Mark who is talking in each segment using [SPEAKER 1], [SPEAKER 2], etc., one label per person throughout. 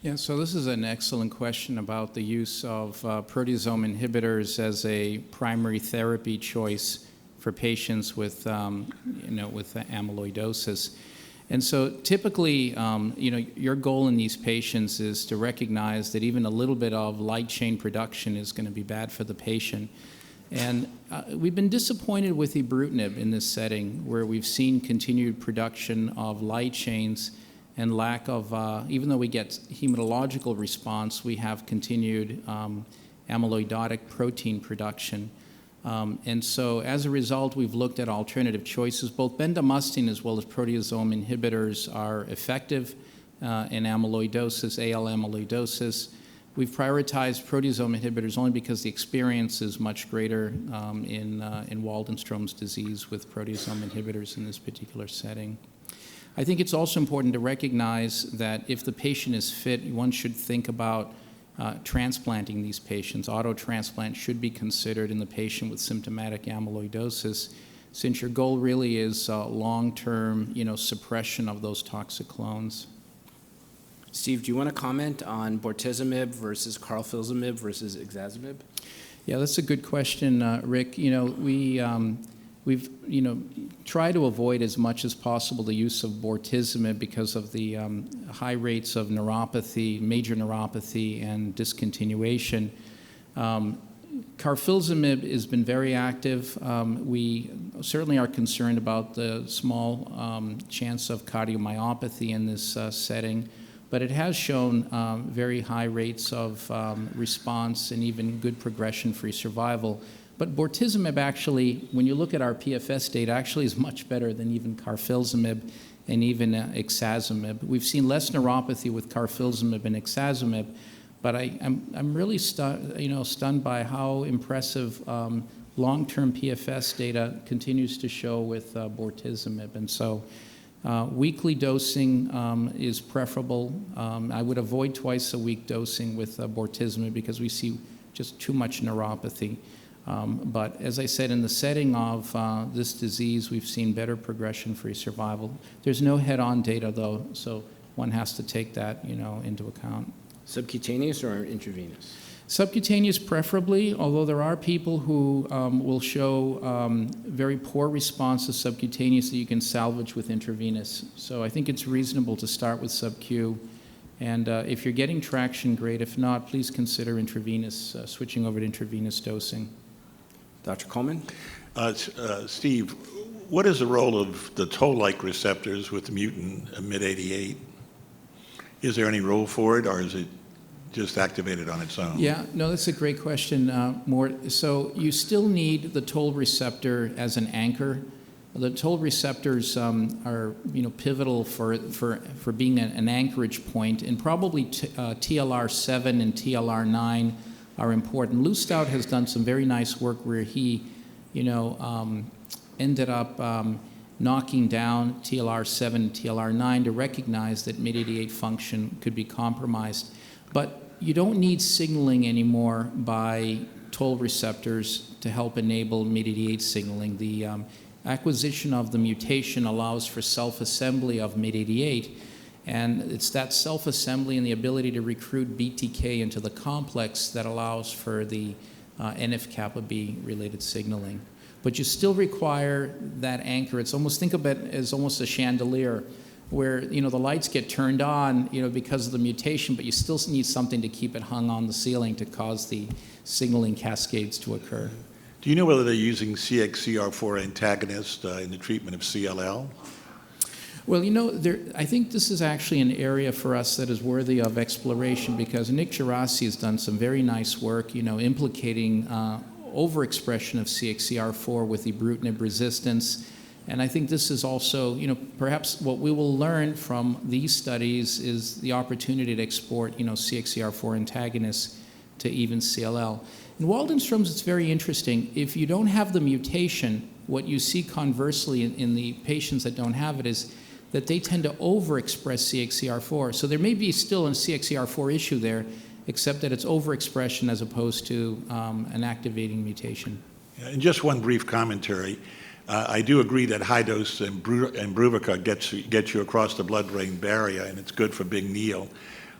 [SPEAKER 1] Yeah, so this is an excellent question about the use of proteasome inhibitors as a primary therapy choice for patients with, with amyloidosis. And so typically, your goal in these patients is to recognize that even a little bit of light chain production is going to be bad for the patient. And we've been disappointed with ibrutinib in this setting, where we've seen continued production of light chains and lack of, even though we get hematological response, we have continued amyloidotic protein production. And so as a result, we've looked at alternative choices. Both bendamustine as well as proteasome inhibitors are effective in amyloidosis, AL amyloidosis. We've prioritized proteasome inhibitors only because the experience is much greater in Waldenstrom's disease with proteasome inhibitors in this particular setting. I think it's also important to recognize that if the patient is fit, one should think about transplanting these patients. Autotransplant should be considered in the patient with symptomatic amyloidosis, since your goal really is long-term, suppression of those toxic clones.
[SPEAKER 2] Steve, do you want to comment on bortezomib versus carfilzomib versus ixazomib?
[SPEAKER 1] Yeah, that's a good question, Rick. We've tried to avoid as much as possible the use of bortezomib because of the high rates of neuropathy, major neuropathy, and discontinuation. Carfilzomib has been very active. We certainly are concerned about the small chance of cardiomyopathy in this setting, but it has shown very high rates of response and even good progression-free survival. But bortezomib actually, when you look at our PFS data, actually is much better than even carfilzomib and even ixazomib. We've seen less neuropathy with carfilzomib and ixazomib, but I'm really stunned by how impressive long-term PFS data continues to show with bortezomib. And so weekly dosing is preferable. I would avoid twice-a-week dosing with bortezomib because we see just too much neuropathy. But as I said, in the setting of this disease, we've seen better progression-free survival. There's no head-on data, though, so one has to take that, into account.
[SPEAKER 2] Subcutaneous or intravenous?
[SPEAKER 1] Subcutaneous preferably, although there are people who will show very poor responses subcutaneous that you can salvage with intravenous. So I think it's reasonable to start with sub-Q. And if you're getting traction, great. If not, please consider intravenous, switching over to intravenous dosing.
[SPEAKER 2] Dr. Coleman?
[SPEAKER 3] Steve, what is the role of the toll-like receptors with the mutant MYD88? Is there any role for it, or is it just activated on its own?
[SPEAKER 1] Yeah, no, that's a great question, Mort. So you still need the toll receptor as an anchor. The toll receptors are, pivotal for being an anchorage point, and probably TLR7 and TLR9 are important. Lou Stout has done some very nice work where he, ended up knocking down TLR7 and TLR9 to recognize that MYD88 function could be compromised. But you don't need signaling anymore by toll receptors to help enable MYD88 signaling. The acquisition of the mutation allows for self-assembly of MYD88, and it's that self-assembly and the ability to recruit BTK into the complex that allows for the NF-kappa B related signaling. But you still require that anchor. It's almost, think of it as almost a chandelier where, the lights get turned on, because of the mutation, but you still need something to keep it hung on the ceiling to cause the signaling cascades to occur.
[SPEAKER 3] Do you know whether they're using CXCR4 antagonist in the treatment of CLL?
[SPEAKER 1] Well, I think this is actually an area for us that is worthy of exploration because Nick Gerasi has done some very nice work, implicating overexpression of CXCR4 with ibrutinib resistance. And I think this is also, perhaps what we will learn from these studies is the opportunity to export, CXCR4 antagonists to even CLL. In Waldenstrom's, it's very interesting. If you don't have the mutation, what you see conversely in the patients that don't have it is that they tend to overexpress CXCR4. So there may be still a CXCR4 issue there, except that it's overexpression as opposed to an activating mutation.
[SPEAKER 3] And just one brief commentary. I do agree that high-dose Imbruvica gets you across the blood-brain barrier, and it's good for Big Neil.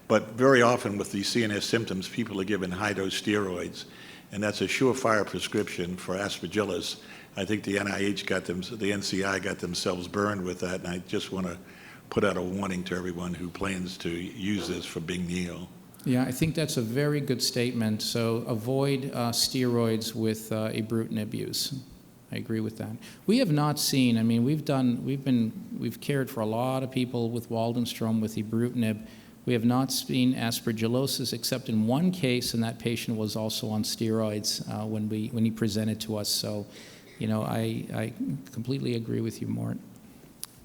[SPEAKER 3] But very often with these CNS symptoms, people are given high-dose steroids, and that's a surefire prescription for aspergillus. I think the NIH the NCI got themselves burned with that, and I just want to put out a warning to everyone who plans to use this for Bing Neo.
[SPEAKER 1] Yeah, I think that's a very good statement. So avoid steroids with ibrutinib use. I agree with that. We have not seen, I mean, we've cared for a lot of people with Waldenström with ibrutinib. We have not seen aspergillosis except in one case, and that patient was also on steroids when he presented to us. So, you know, I completely agree with you, Mort.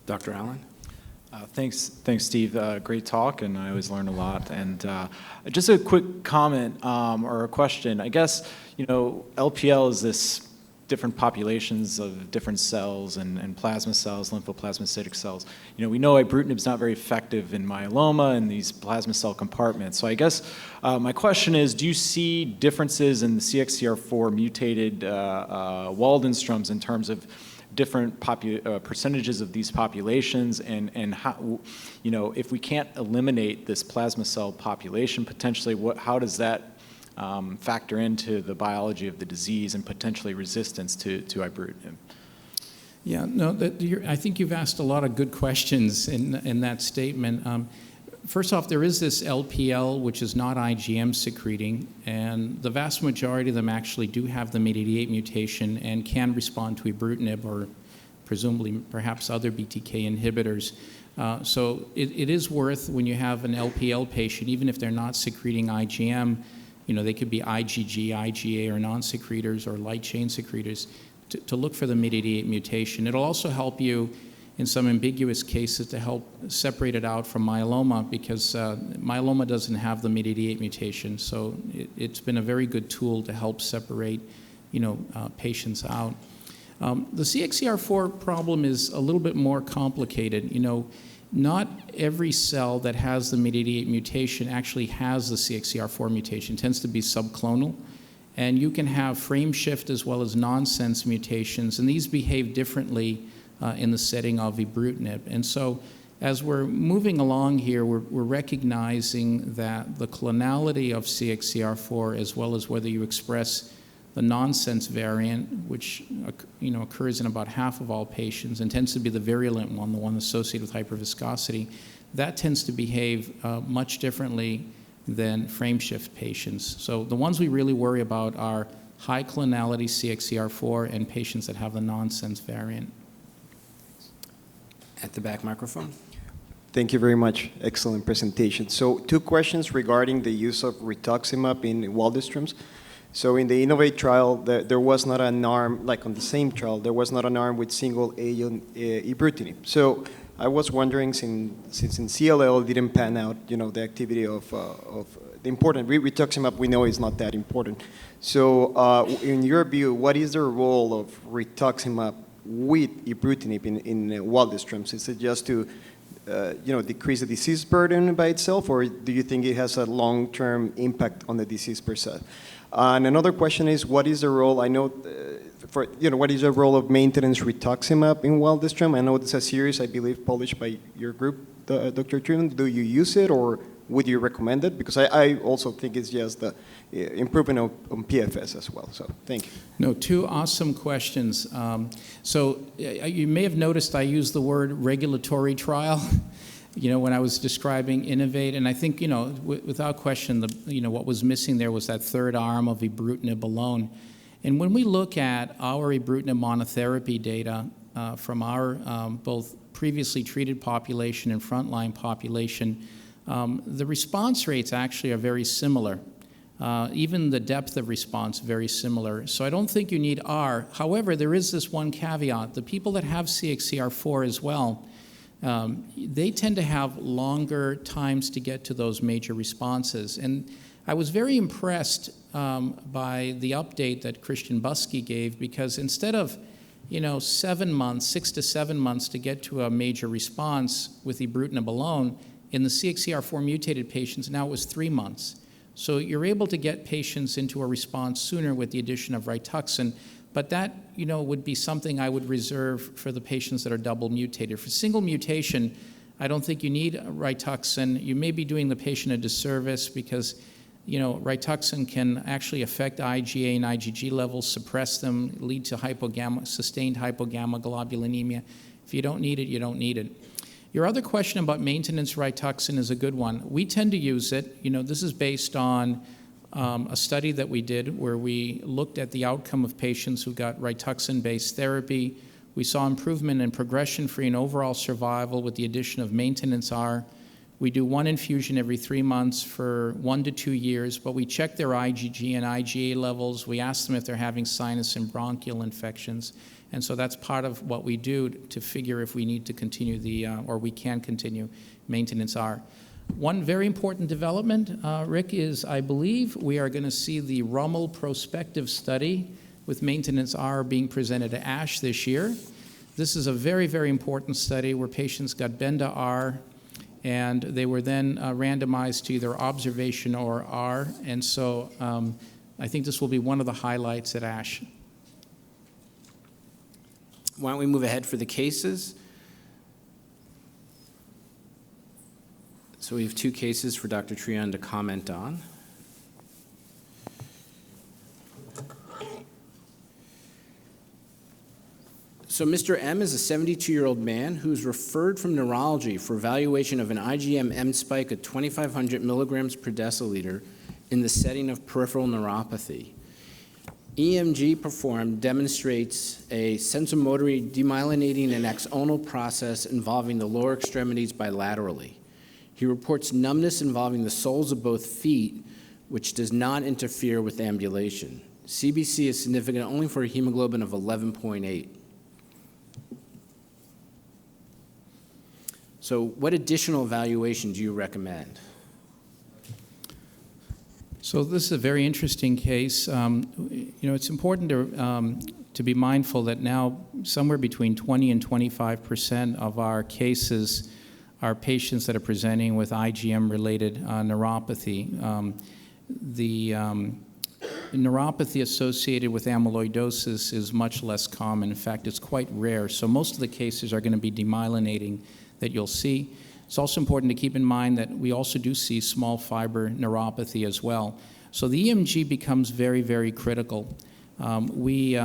[SPEAKER 2] Dr. Allen?
[SPEAKER 4] Thanks, Steve. Great talk, and I always learn a lot. And just a quick comment or a question. I guess, you know, LPL is this different populations of different cells and plasma cells, lymphoplasmacytic cells. You know, we know ibrutinib is not very effective in myeloma and these plasma cell compartments. So I guess my question is, do you see differences in the CXCR4 mutated Waldenströms in terms of different percentages of these populations, and how, you know, if we can't eliminate this plasma cell population potentially, how does that factor into the biology of the disease and potentially resistance to ibrutinib?
[SPEAKER 1] Yeah, no, I think you've asked a lot of good questions in that statement. First off, there is this LPL, which is not IgM secreting, and the vast majority of them actually do have the MYD88 mutation and can respond to ibrutinib or presumably perhaps other BTK inhibitors. So it is worth, when you have an LPL patient, even if they're not secreting IgM, you know, they could be IgG, IgA, or non-secretors or light chain secretors, to look for the MYD88 mutation. It'll also help you in some ambiguous cases to help separate it out from myeloma, because myeloma doesn't have the MYD88 mutation. So it's been a very good tool to help separate, you know, patients out. The CXCR4 problem is a little bit more complicated. You know, not every cell that has the MYD88 mutation actually has the CXCR4 mutation. It tends to be subclonal. And you can have frame shift as well as nonsense mutations, and these behave differently in the setting of ibrutinib. And so as we're moving along here, we're recognizing that the clonality of CXCR4, as well as whether you express the nonsense variant, which you know, occurs in about half of all patients and tends to be the virulent one, the one associated with hyperviscosity, that tends to behave much differently than frame shift patients. So the ones we really worry about are high clonality CXCR4 and patients that have the nonsense variant.
[SPEAKER 2] At the back microphone.
[SPEAKER 5] Thank you very much. Excellent presentation. So 2 questions regarding the use of rituximab in Waldenström's. So in the Innovate trial, there was not an arm, like on the same trial, there was not an arm with single agent ibrutinib. So I was wondering, since in CLL didn't pan out, you know, the activity of the important, rituximab we know is not that important. So in your view, what is the role of rituximab with ibrutinib in Waldenström's? Is it just to you know, decrease the disease burden by itself, or do you think it has a long-term impact on the disease per se? And another question is, what is the role, I know, what is the role of maintenance rituximab in Waldenström? I know it's a series, I believe, published by your group, Dr. Treon. Do you use it, or would you recommend it? Because I also think it's just the improvement on PFS as well. So thank you.
[SPEAKER 1] No, 2 awesome questions. So you may have noticed I used the word regulatory trial, you know, when I was describing Innovate, and I think, you know, without question, you know, what was missing there was that third arm of ibrutinib alone. And when we look at our ibrutinib monotherapy data from our both previously treated population and frontline population, the response rates actually are very similar. Even the depth of response very similar. So I don't think you need R. However, there is this one caveat. The people that have CXCR4 as well, they tend to have longer times to get to those major responses. And I was very impressed by the update that Christian Buskey gave, because instead of, you know, 7 months, 6 to 7 months to get to a major response with ibrutinib alone, in the CXCR4 mutated patients, now it was 3 months. So you're able to get patients into a response sooner with the addition of Rituxan, but that, you know, would be something I would reserve for the patients that are double mutated. For single mutation, I don't think you need Rituxan. You may be doing the patient a disservice because, Rituxan can actually affect IgA and IgG levels, suppress them, lead to sustained hypogammaglobulinemia. If you don't need it, you don't need it. Your other question about maintenance Rituxan is a good one. We tend to use it. This is based on a study that we did where we looked at the outcome of patients who got Rituxan-based therapy. We saw improvement in progression-free and overall survival with the addition of maintenance R. We do one infusion every 3 months for 1 to 2 years, but we check their IgG and IgA levels. We ask them if they're having sinus and bronchial infections. And so that's part of what we do to figure if we need to continue or we can continue maintenance R. One very important development, Rick, is I believe we are going to see the Rummel prospective study with maintenance R being presented at ASH this year. This is a very, very important study where patients got Benda R, and they were then randomized to either observation or R. And so I think this will be one of the highlights at ASH.
[SPEAKER 2] Why don't we move ahead for the cases? So we have 2 cases for Dr. Treon to comment on. So Mr. M is a 72-year-old man who's referred from neurology for evaluation of an IgM spike at 2,500 milligrams per deciliter in the setting of peripheral neuropathy. EMG performed demonstrates a sensomotory demyelinating and axonal process involving the lower extremities bilaterally. He reports numbness involving the soles of both feet, which does not interfere with ambulation. CBC is significant only for a hemoglobin of 11.8. So what additional evaluation do you recommend?
[SPEAKER 1] So this is a very interesting case. It's important to be mindful that now somewhere between 20 and 25% of our cases are patients that are presenting with IgM-related neuropathy. The neuropathy associated with amyloidosis is much less common. In fact, it's quite rare. So most of the cases are going to be demyelinating that you'll see. It's also important to keep in mind that we also do see small fiber neuropathy as well. So the EMG becomes very, very critical. What we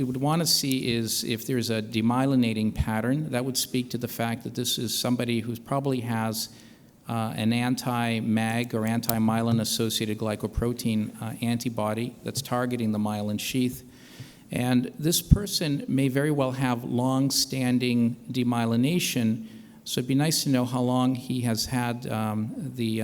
[SPEAKER 1] would want to see is if there's a demyelinating pattern, that would speak to the fact that this is somebody who probably has an anti-MAG or anti-myelin-associated glycoprotein antibody that's targeting the myelin sheath. And this person may very well have long-standing demyelination, so it'd be nice to know how long he has had the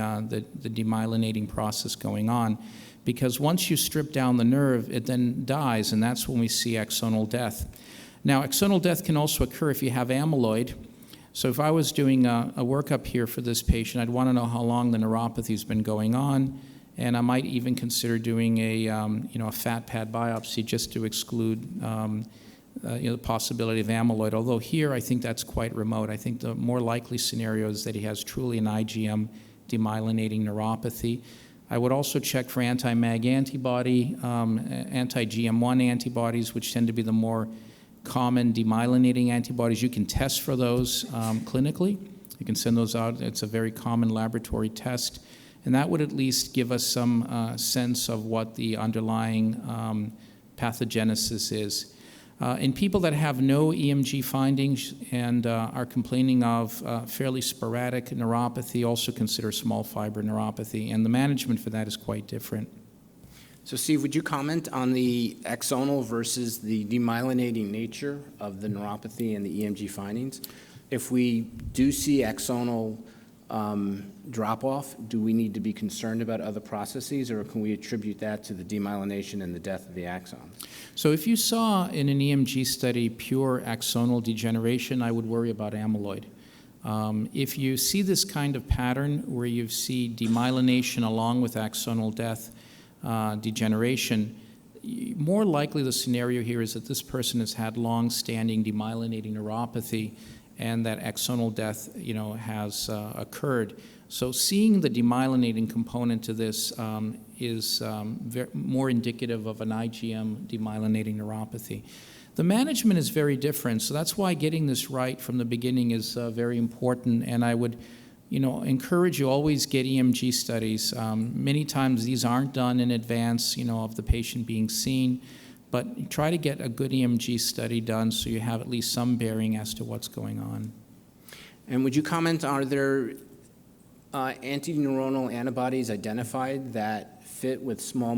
[SPEAKER 1] demyelinating process going on, because once you strip down the nerve, it then dies, and that's when we see axonal death. Now, axonal death can also occur if you have amyloid. So if I was doing a workup here for this patient, I'd want to know how long the neuropathy's been going on, and I might even consider doing a fat pad biopsy just to exclude the possibility of amyloid. Although here, I think that's quite remote. I think the more likely scenario is that he has truly an IgM demyelinating neuropathy. I would also check for anti-MAG antibody, anti-GM1 antibodies, which tend to be the more common demyelinating antibodies. You can test for those clinically. You can send those out. It's a very common laboratory test. And that would at least give us some sense of what the underlying pathogenesis is. In people that have no EMG findings and are complaining of fairly sporadic neuropathy, also consider small fiber neuropathy, and the management for that is quite different.
[SPEAKER 2] So Steve, would you comment on the axonal versus the demyelinating nature of the neuropathy and the EMG findings? If we do see axonal drop-off, do we need to be concerned about other processes, or can we attribute that to the demyelination and the death of the axons?
[SPEAKER 1] So if you saw in an EMG study pure axonal degeneration, I would worry about amyloid. If you see this kind of pattern where you see demyelination along with axonal death, degeneration, more likely the scenario here is that this person has had long-standing demyelinating neuropathy and that axonal death, has occurred. So seeing the demyelinating component to this is more indicative of an IgM demyelinating neuropathy. The management is very different, so that's why getting this right from the beginning is very important, and I would encourage you always get EMG studies. Many times these aren't done in advance, of the patient being seen, but try to get a good EMG study done so you have at least some bearing as to what's going on.
[SPEAKER 2] And would you comment, are there antineuronal antibodies identified that fit with small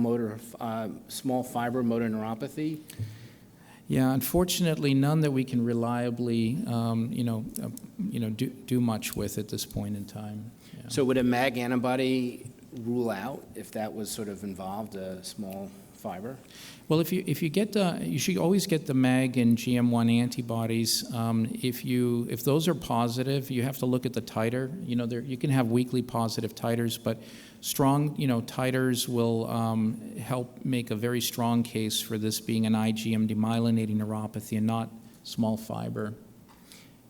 [SPEAKER 2] fiber motor neuropathy?
[SPEAKER 1] Yeah, unfortunately, none that we can reliably, do much with at this point in time. Yeah.
[SPEAKER 2] So would a MAG antibody rule out if that was sort of involved, a small fiber?
[SPEAKER 1] Well, if you get you should always get the MAG and GM1 antibodies. If those are positive, you have to look at the titer. You can have weekly positive titers, but strong, titers will help make a very strong case for this being an IgM demyelinating neuropathy and not small fiber.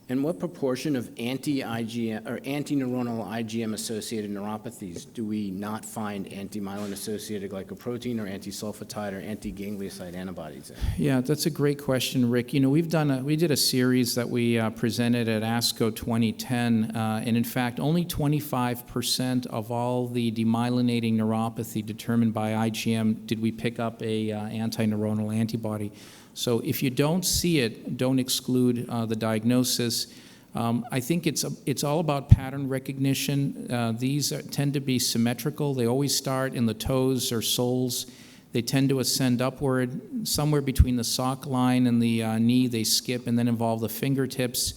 [SPEAKER 2] And what proportion of anti-IgM or antineuronal IgM-associated neuropathies do we not find anti-myelin-associated glycoprotein or anti-sulfatide or anti-ganglioside antibodies in?
[SPEAKER 1] Yeah, that's a great question, Rick. We did a series that we presented at ASCO 2010, and in fact, only 25% of all the demyelinating neuropathy determined by IgM did we pick up a antineuronal antibody. So if you don't see it, don't exclude the diagnosis. I think it's all about pattern recognition. These tend to be symmetrical. They always start in the toes or soles. They tend to ascend upward. Somewhere between the sock line and the knee, they skip and then involve the fingertips.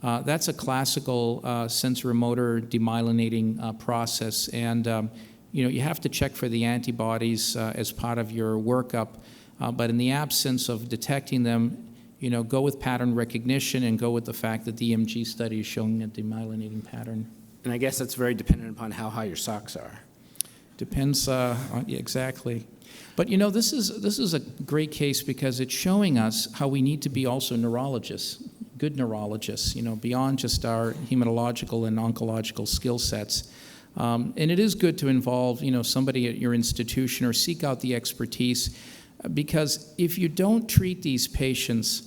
[SPEAKER 1] That's a classical sensorimotor demyelinating process. And you have to check for the antibodies as part of your workup. But in the absence of detecting them, go with pattern recognition and go with the fact that the EMG study is showing a demyelinating pattern.
[SPEAKER 2] And I guess that's very dependent upon how high your socks are.
[SPEAKER 1] Depends, exactly. But this is a great case because it's showing us how we need to be also neurologists, good neurologists, beyond just our hematological and oncological skill sets. And it is good to involve, somebody at your institution or seek out the expertise. Because if you don't treat these patients,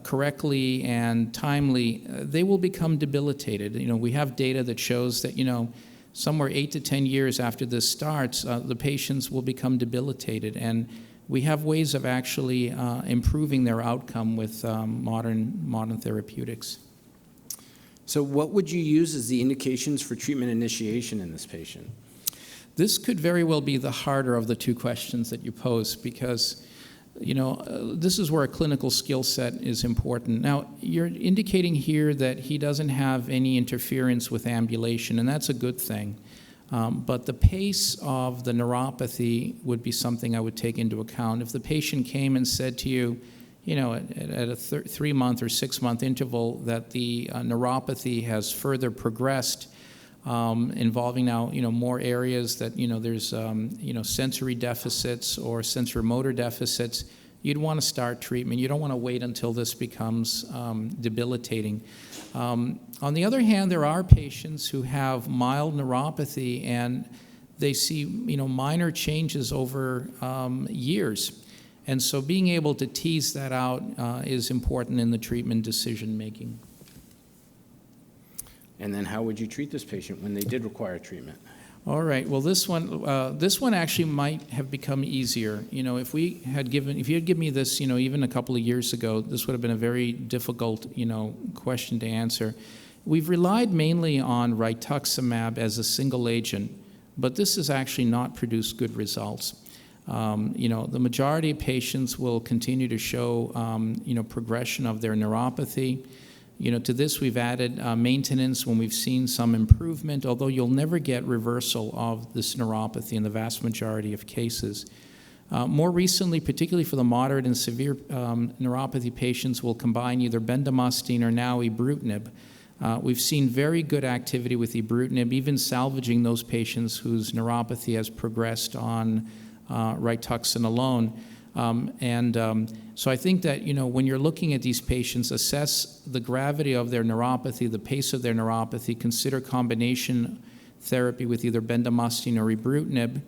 [SPEAKER 1] correctly and timely, they will become debilitated. We have data that shows that, somewhere 8 to 10 years after this starts, the patients will become debilitated. And we have ways of actually improving their outcome with modern therapeutics.
[SPEAKER 2] So what would you use as the indications for treatment initiation in this patient?
[SPEAKER 1] This could very well be the harder of the two questions that you pose because, this is where a clinical skill set is important. Now, you're indicating here that he doesn't have any interference with ambulation, and that's a good thing. But the pace of the neuropathy would be something I would take into account. If the patient came and said to you, at a 3-month or 6-month interval that the neuropathy has further progressed, involving now, more areas that, there's, sensory deficits or sensorimotor deficits, you'd want to start treatment. You don't want to wait until this becomes debilitating. On the other hand, there are patients who have mild neuropathy and they see, minor changes over years. And so being able to tease that out is important in the treatment decision-making.
[SPEAKER 2] And then how would you treat this patient when they did require treatment?
[SPEAKER 1] All right. Well, this one actually might have become easier. If you had given me this, even a couple of years ago, this would have been a very difficult, question to answer. We've relied mainly on rituximab as a single agent, but this has actually not produced good results. The majority of patients will continue to show, progression of their neuropathy. To this we've added maintenance when we've seen some improvement, although you'll never get reversal of this neuropathy in the vast majority of cases. More recently, particularly for the moderate and severe neuropathy patients, we'll combine either bendamustine or now ibrutinib. We've seen very good activity with ibrutinib, even salvaging those patients whose neuropathy has progressed on Rituxan alone. So I think that, when you're looking at these patients, assess the gravity of their neuropathy, the pace of their neuropathy, consider combination therapy with either bendamustine or ibrutinib,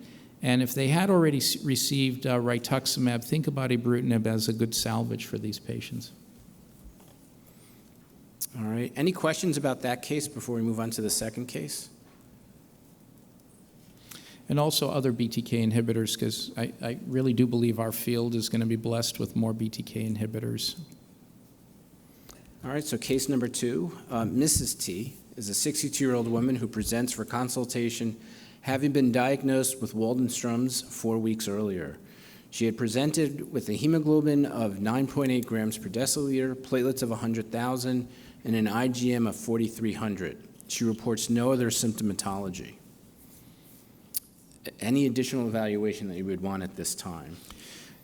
[SPEAKER 1] And if they had already received rituximab, think about ibrutinib as a good salvage for these patients.
[SPEAKER 2] All right. Any questions about that case before we move on to the second case?
[SPEAKER 1] And also other BTK inhibitors, because I really do believe our field is going to be blessed with more BTK inhibitors.
[SPEAKER 2] All right, so case number 2, Mrs. T is a 62-year-old woman who presents for consultation having been diagnosed with Waldenström's 4 weeks earlier. She had presented with a hemoglobin of 9.8 grams per deciliter, platelets of 100,000, and an IgM of 4,300. She reports no other symptomatology. Any additional evaluation that you would want at this time?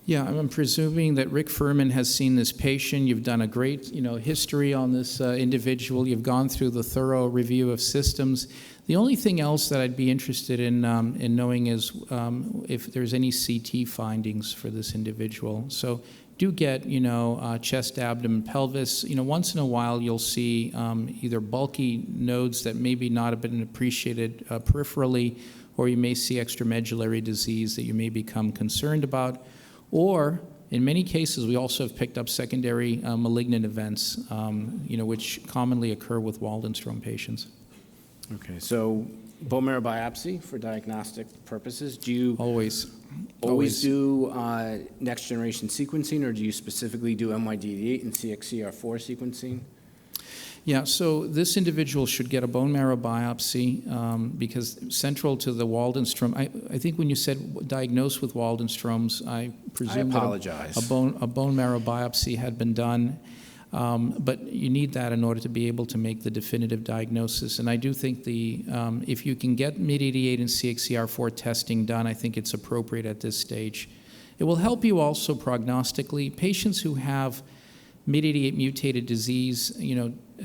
[SPEAKER 1] Yeah, I'm presuming that Rick Furman has seen this patient. You've done a great, history on this individual. You've gone through the thorough review of systems. The only thing else that I'd be interested in knowing is if there's any CT findings for this individual. So do get, chest, abdomen, pelvis. Once in a while you'll see either bulky nodes that maybe not have been appreciated peripherally, or you may see extramedullary disease that you may become concerned about. Or, in many cases, we also have picked up secondary malignant events, which commonly occur with Waldenström patients.
[SPEAKER 2] Okay, so bone marrow biopsy for diagnostic purposes. Do you
[SPEAKER 1] Always
[SPEAKER 2] do next generation sequencing, or do you specifically do MYD88 and CXCR4 sequencing?
[SPEAKER 1] Yeah, so this individual should get a bone marrow biopsy because central to the Waldenström, I think when you said diagnosed with Waldenström's, I presume
[SPEAKER 2] apologize.
[SPEAKER 1] A bone marrow biopsy had been done, but you need that in order to be able to make the definitive diagnosis. And I do think if you can get MYD88 and CXCR4 testing done, I think it's appropriate at this stage. It will help you also prognostically. Patients who have MYD88 mutated disease,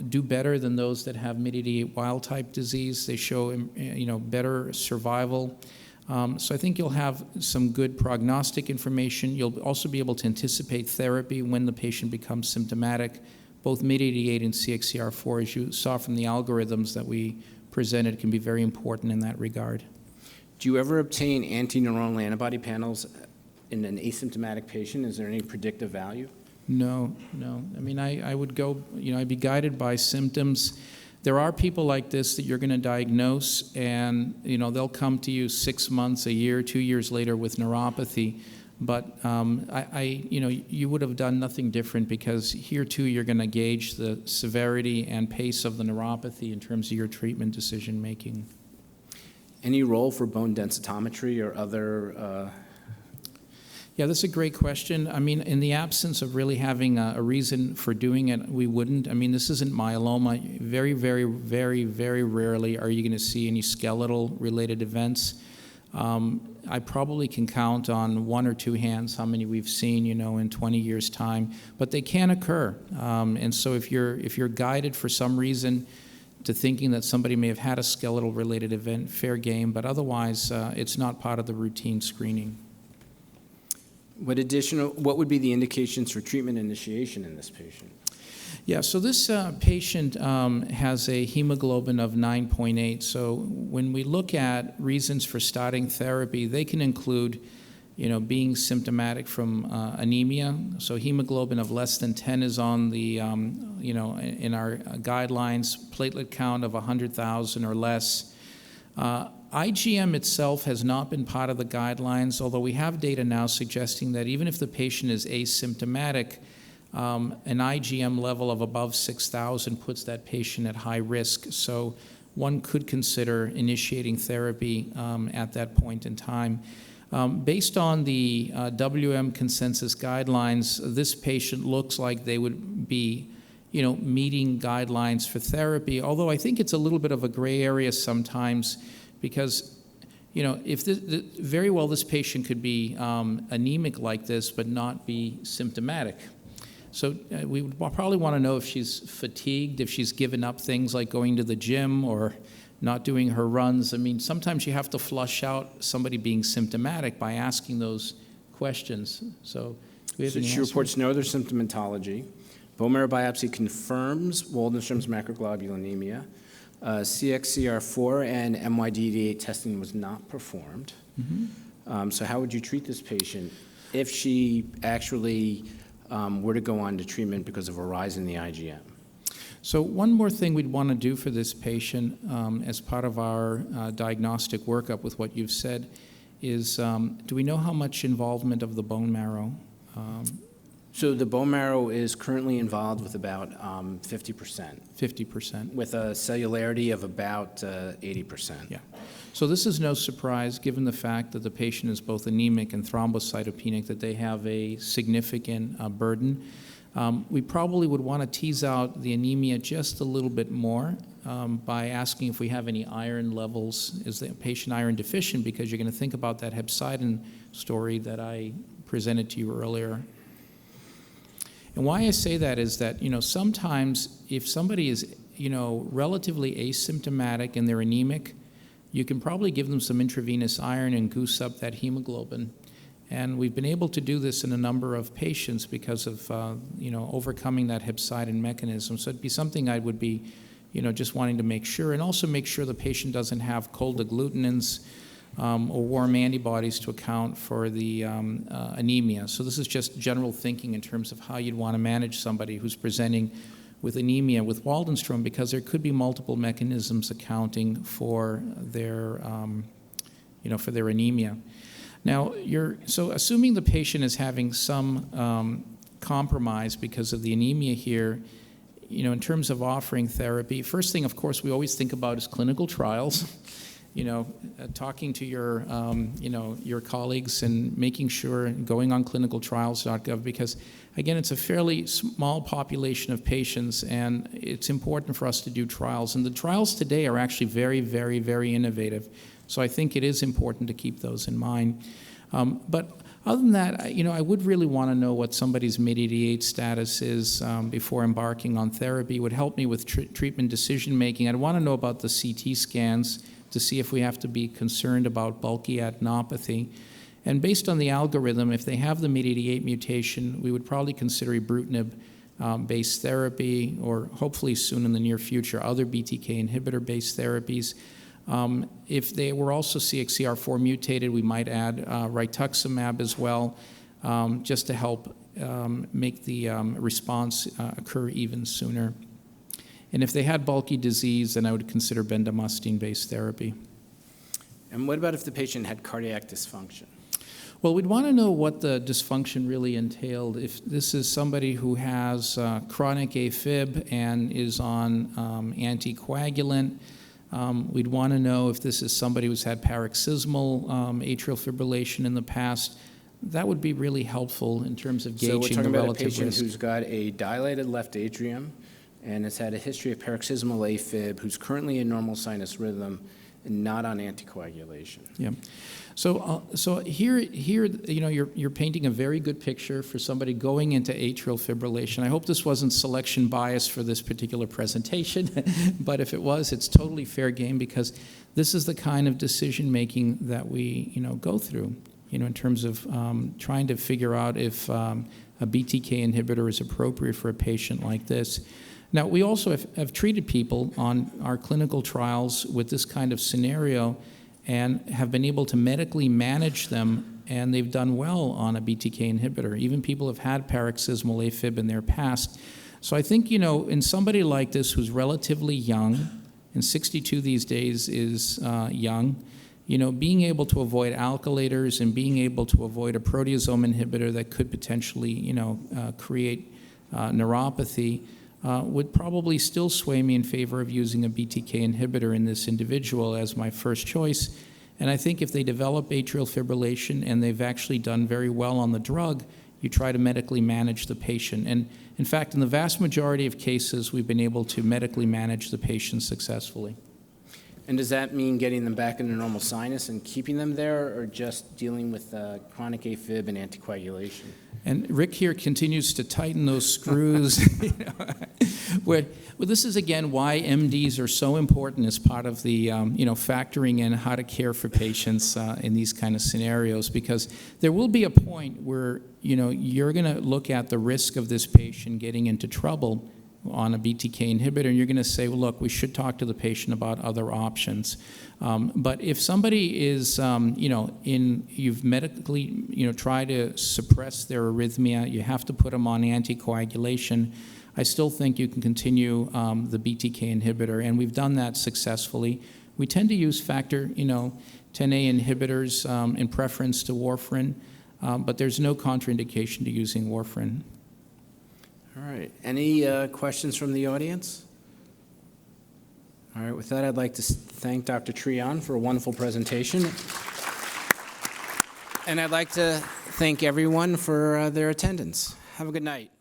[SPEAKER 1] do better than those that have MYD88 wild type disease. They show, better survival. So I think you'll have some good prognostic information. You'll also be able to anticipate therapy when the patient becomes symptomatic. Both MYD88 and CXCR4, as you saw from the algorithms that we presented, can be very important in that regard.
[SPEAKER 2] Do you ever obtain anti-neuronal antibody panels in an asymptomatic patient? Is there any predictive value?
[SPEAKER 1] No. I mean, I would go, I'd be guided by symptoms. There are people like this that you're going to diagnose, and, they'll come to you 6 months, a year, 2 years later with neuropathy. But, you would have done nothing different because here, too, you're going to gauge the severity and pace of the neuropathy in terms of your treatment decision-making.
[SPEAKER 2] Any role for bone densitometry or other
[SPEAKER 1] Yeah, that's a great question. I mean, in the absence of really having a reason for doing it, we wouldn't. I mean, this isn't myeloma. Very, very, very, very rarely are you going to see any skeletal-related events. I probably can count on 1 or 2 hands how many we've seen, in 20 years' time. But they can occur. And so if you're guided for some reason to thinking that somebody may have had a skeletal-related event, fair game. But otherwise, it's not part of the routine screening.
[SPEAKER 2] What would be the indications for treatment initiation in this patient?
[SPEAKER 1] Yeah, so this patient has a hemoglobin of 9.8. So when we look at reasons for starting therapy, they can include, being symptomatic from anemia. So hemoglobin of less than 10 is on the, in our guidelines, platelet count of 100,000 or less. IgM itself has not been part of the guidelines, although we have data now suggesting that even if the patient is asymptomatic, an IgM level of above 6,000 puts that patient at high risk. So one could consider initiating therapy at that point in time. Based on the WM consensus guidelines, this patient looks like they would be meeting guidelines for therapy, although I think it's a little bit of a gray area sometimes because, if very well this patient could be anemic like this but not be symptomatic. So we would probably want to know if she's fatigued, if she's given up things like going to the gym or not doing her runs. I mean, sometimes you have to flush out somebody being symptomatic by asking those questions. So we have
[SPEAKER 2] She reports no other symptomatology. Bone marrow biopsy confirms Waldenström's macroglobulinemia. CXCR4 and MYD88 testing was not performed. So how would you treat this patient if she actually were to go on to treatment because of a rise in the IgM?
[SPEAKER 1] So one more thing we'd want to do for this patient as part of our diagnostic workup with what you've said is, do we know how much involvement of the bone marrow?
[SPEAKER 2] So the bone marrow is currently involved with about 50%,
[SPEAKER 1] 50%.
[SPEAKER 2] with a cellularity of about 80%.
[SPEAKER 1] Yeah. So this is no surprise, given the fact that the patient is both anemic and thrombocytopenic, that they have a significant burden. We probably would want to tease out the anemia just a little bit more by asking if we have any iron levels. Is the patient iron deficient? Because you're going to think about that hepcidin story that I presented to you earlier. And why I say that is that, sometimes if somebody is, relatively asymptomatic and they're anemic, you can probably give them some intravenous iron and goose up that hemoglobin. And we've been able to do this in a number of patients because of, overcoming that hepcidin mechanism. So it'd be something I would be, just wanting to make sure, and also make sure the patient doesn't have cold agglutinins or warm antibodies to account for the anemia. So this is just general thinking in terms of how you'd want to manage somebody who's presenting with anemia with Waldenström, because there could be multiple mechanisms accounting for their, for their anemia. Now, so assuming the patient is having some compromise because of the anemia here, in terms of offering therapy, first thing, of course, we always think about is clinical trials. Talking to your, your colleagues and making sure and going on clinicaltrials.gov, because again, it's a fairly small population of patients, and it's important for us to do trials. And the trials today are actually very, very, very innovative. So I think it is important to keep those in mind. But other than that, I would really want to know what somebody's MYD88 status is before embarking on therapy. It would help me with treatment decision-making. I'd want to know about the CT scans to see if we have to be concerned about bulky adenopathy. And based on the algorithm, if they have the MYD88 mutation, we would probably consider ibrutinib-based therapy, or hopefully soon in the near future, other BTK inhibitor-based therapies. If they were also CXCR4 mutated, we might add rituximab as well, just to help make the response occur even sooner. And if they had bulky disease, then I would consider bendamustine-based therapy.
[SPEAKER 2] And what about if the patient had cardiac dysfunction?
[SPEAKER 1] Well, we'd want to know what the dysfunction really entailed. If this is somebody who has chronic AFib and is on anticoagulant, we'd want to know if this is somebody who's had paroxysmal atrial fibrillation in the past. That would be really helpful in terms of gauging the relative risk.
[SPEAKER 2] So we're talking about a patient who's got a dilated left atrium and has had a history of paroxysmal AFib, who's currently in normal sinus rhythm and not on anticoagulation.
[SPEAKER 1] Yeah. So here, you're painting a very good picture for somebody going into atrial fibrillation. I hope this wasn't selection bias for this particular presentation, but if it was, it's totally fair game, because this is the kind of decision making that we, go through, in terms of trying to figure out if a BTK inhibitor is appropriate for a patient like this. Now, we also have treated people on our clinical trials with this kind of scenario and have been able to medically manage them, and they've done well on a BTK inhibitor. Even people have had paroxysmal AFib in their past. So I think, in somebody like this who's relatively young, and 62 these days is young, being able to avoid alkylators and being able to avoid a proteasome inhibitor that could potentially, create neuropathy, would probably still sway me in favor of using a BTK inhibitor in this individual as my first choice. And I think if they develop atrial fibrillation and they've actually done very well on the drug, you try to medically manage the patient. And in fact, in the vast majority of cases, we've been able to medically manage the patient successfully.
[SPEAKER 2] And does that mean getting them back into normal sinus and keeping them there, or just dealing with chronic AFib and anticoagulation?
[SPEAKER 1] And Rick here continues to tighten those screws. Well, this is, again, why MDs are so important as part of the, factoring in how to care for patients in these kind of scenarios, because there will be a point where, you're going to look at the risk of this patient getting into trouble, on a BTK inhibitor, and you're going to say, well, look, we should talk to the patient about other options. But if somebody is, you've medically, tried to suppress their arrhythmia, you have to put them on anticoagulation, I still think you can continue the BTK inhibitor, and we've done that successfully. We tend to use factor, 10A inhibitors in preference to warfarin, but there's no contraindication to using warfarin.
[SPEAKER 2] All right. Any questions from the audience? All right. With that, I'd like to thank Dr. Treon for a wonderful presentation. And I'd like to thank everyone for their attendance. Have a good night.